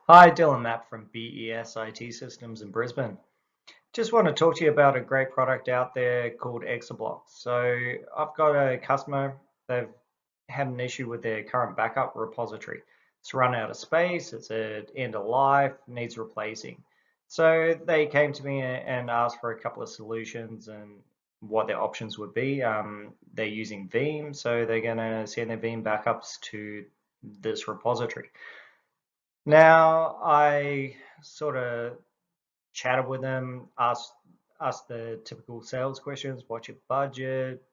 Hi, Dylan Mapp from BES IT Systems in Brisbane. Just want to talk to you about a great product out there called Exablox. So I've got a customer, they've had an issue with their current backup repository. It's run out of space, it's at end of life, needs replacing. So they came to me and asked for a couple of solutions and what their options would be. They're using Veeam, so they're going to send their Veeam backups to this repository. Now, I sort of chatted with them, asked the typical sales questions, what's your budget,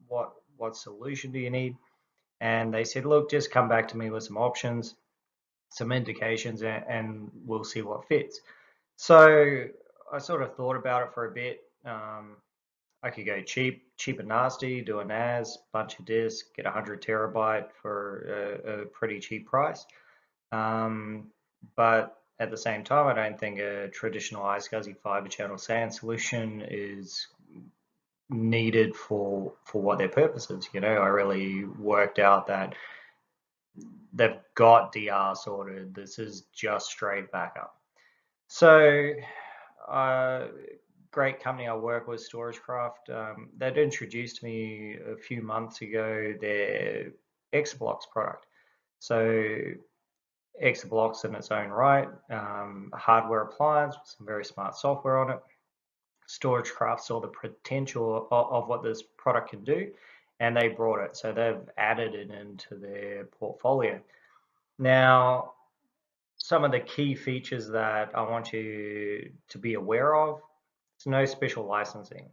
what solution do you need? And they said, look, just come back to me with some options, some indications, and we'll see what fits. So I sort of thought about it for a bit. I could go cheap and nasty, do a NAS, bunch of disks, get 100 terabyte for a pretty cheap price. But at the same time, I don't think a traditional iSCSI fiber channel SAN solution is needed for what their purpose is. I really worked out that they've got DR sorted. This is just straight backup. So, uh, great company I work with, StorageCraft. They'd introduced me a few months ago their Exablox product. So Exablox in its own right, a hardware appliance with some very smart software on it. StorageCraft saw the potential of what this product can do, and they brought it. So they've added it into their portfolio. Now, some of the key features that I want you to be aware of, it's no special licensing.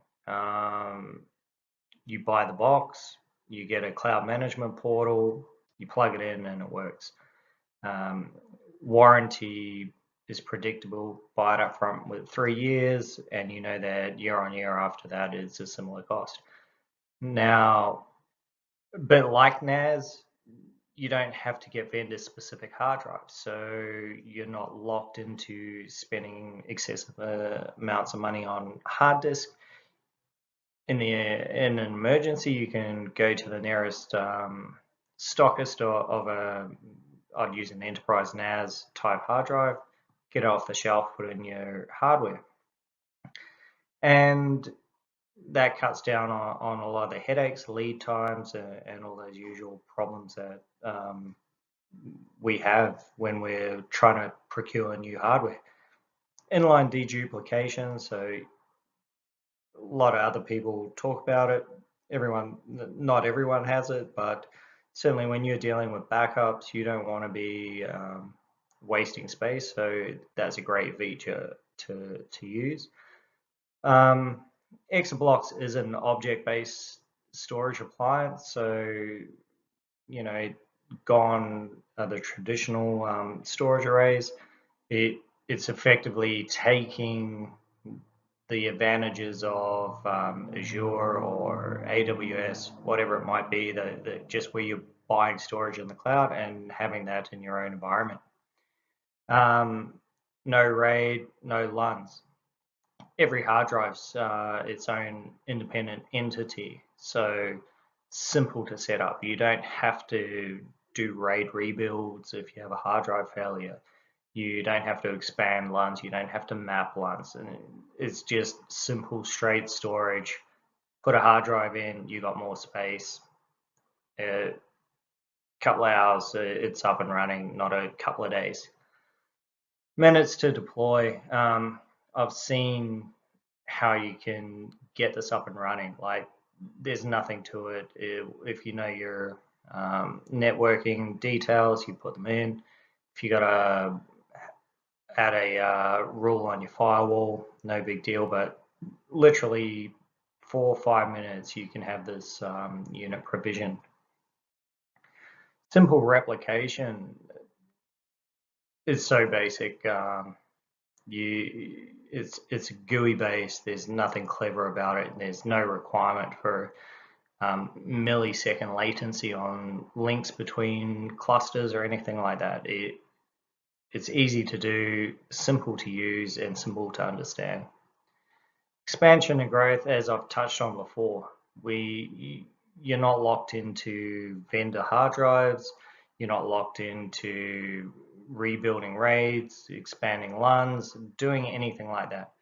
You buy the box, you get a cloud management portal, you plug it in and it works. Um, Warranty is predictable. Buy it up front with 3 years, and you know that year on year after that is a similar cost. Now, but like NAS, you don't have to get vendor specific hard drives, so you're not locked into spending excessive amounts of money on hard disk. In an emergency, you can go to the nearest stockist of a, I'd use an enterprise NAS type hard drive, get it off the shelf, put it in your hardware. And that cuts down on a lot of the headaches, lead times, and all those usual problems that we have when we're trying to procure new hardware. Inline deduplication, so a lot of other people talk about it. Not everyone has it, but certainly when you're dealing with backups, you don't want to be wasting space. So that's a great feature to use. Exablox is an object-based storage appliance, so gone are the traditional storage arrays. It's effectively taking the advantages of Azure or AWS, whatever it might be, just where you're buying storage in the cloud and having that in your own environment. No RAID, no LUNs. Every hard drive's its own independent entity, so simple to set up. You don't have to do RAID rebuilds if you have a hard drive failure. You don't have to expand LUNs, you don't have to map LUNs, and it's just simple, straight storage. Put a hard drive in, you got more space. A couple of hours, it's up and running, not a couple of days. Minutes to deploy. I've seen how you can get this up and running. Like, there's nothing to it. If you know your networking details, you put them in. If you got to add a rule on your firewall, no big deal, but literally 4 or 5 minutes you can have this unit provision. Simple replication is so basic. It's GUI based. There's nothing clever about it. There's no requirement for millisecond latency on links between clusters or anything like that. It's easy to do, simple to use, and simple to understand. Expansion and growth, as I've touched on before, you're not locked into vendor hard drives. You're not locked into rebuilding RAIDs, expanding LUNs, doing anything like that.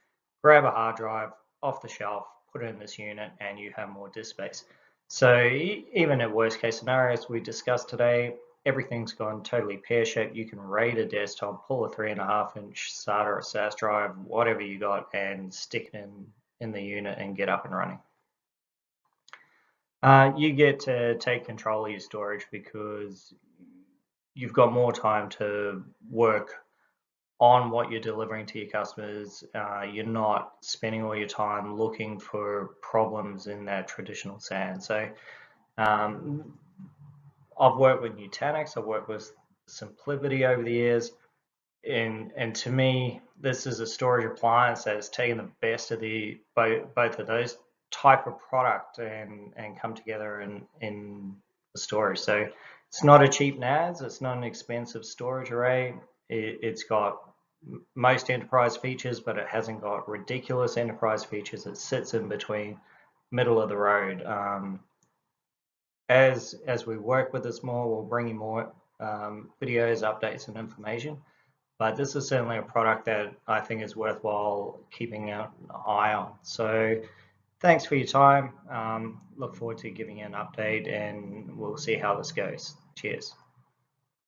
Grab a hard drive off the shelf, put it in this unit, and you have more disk space. So even at worst case scenarios we discussed today, everything's gone totally pear-shaped. You can RAID a desktop, pull a 3.5-inch SATA or SAS drive, whatever you got, and stick it in the unit and get up and running. You get to take control of your storage because you've got more time to work on what you're delivering to your customers. You're not spending all your time looking for problems in that traditional SAN. So I've worked with Nutanix, I've worked with SimpliVity over the years, and to me, this is a storage appliance that has taken the best of both of those type of product and come together in the storage. So it's not a cheap NAS, it's not an expensive storage array. It's got most enterprise features, but it hasn't got ridiculous enterprise features. It sits in between, middle of the road. As we work with this more, we'll bring you more videos, updates, and information. But this is certainly a product that I think is worthwhile keeping an eye on. So thanks for your time. Look forward to giving you an update, and we'll see how this goes. Cheers.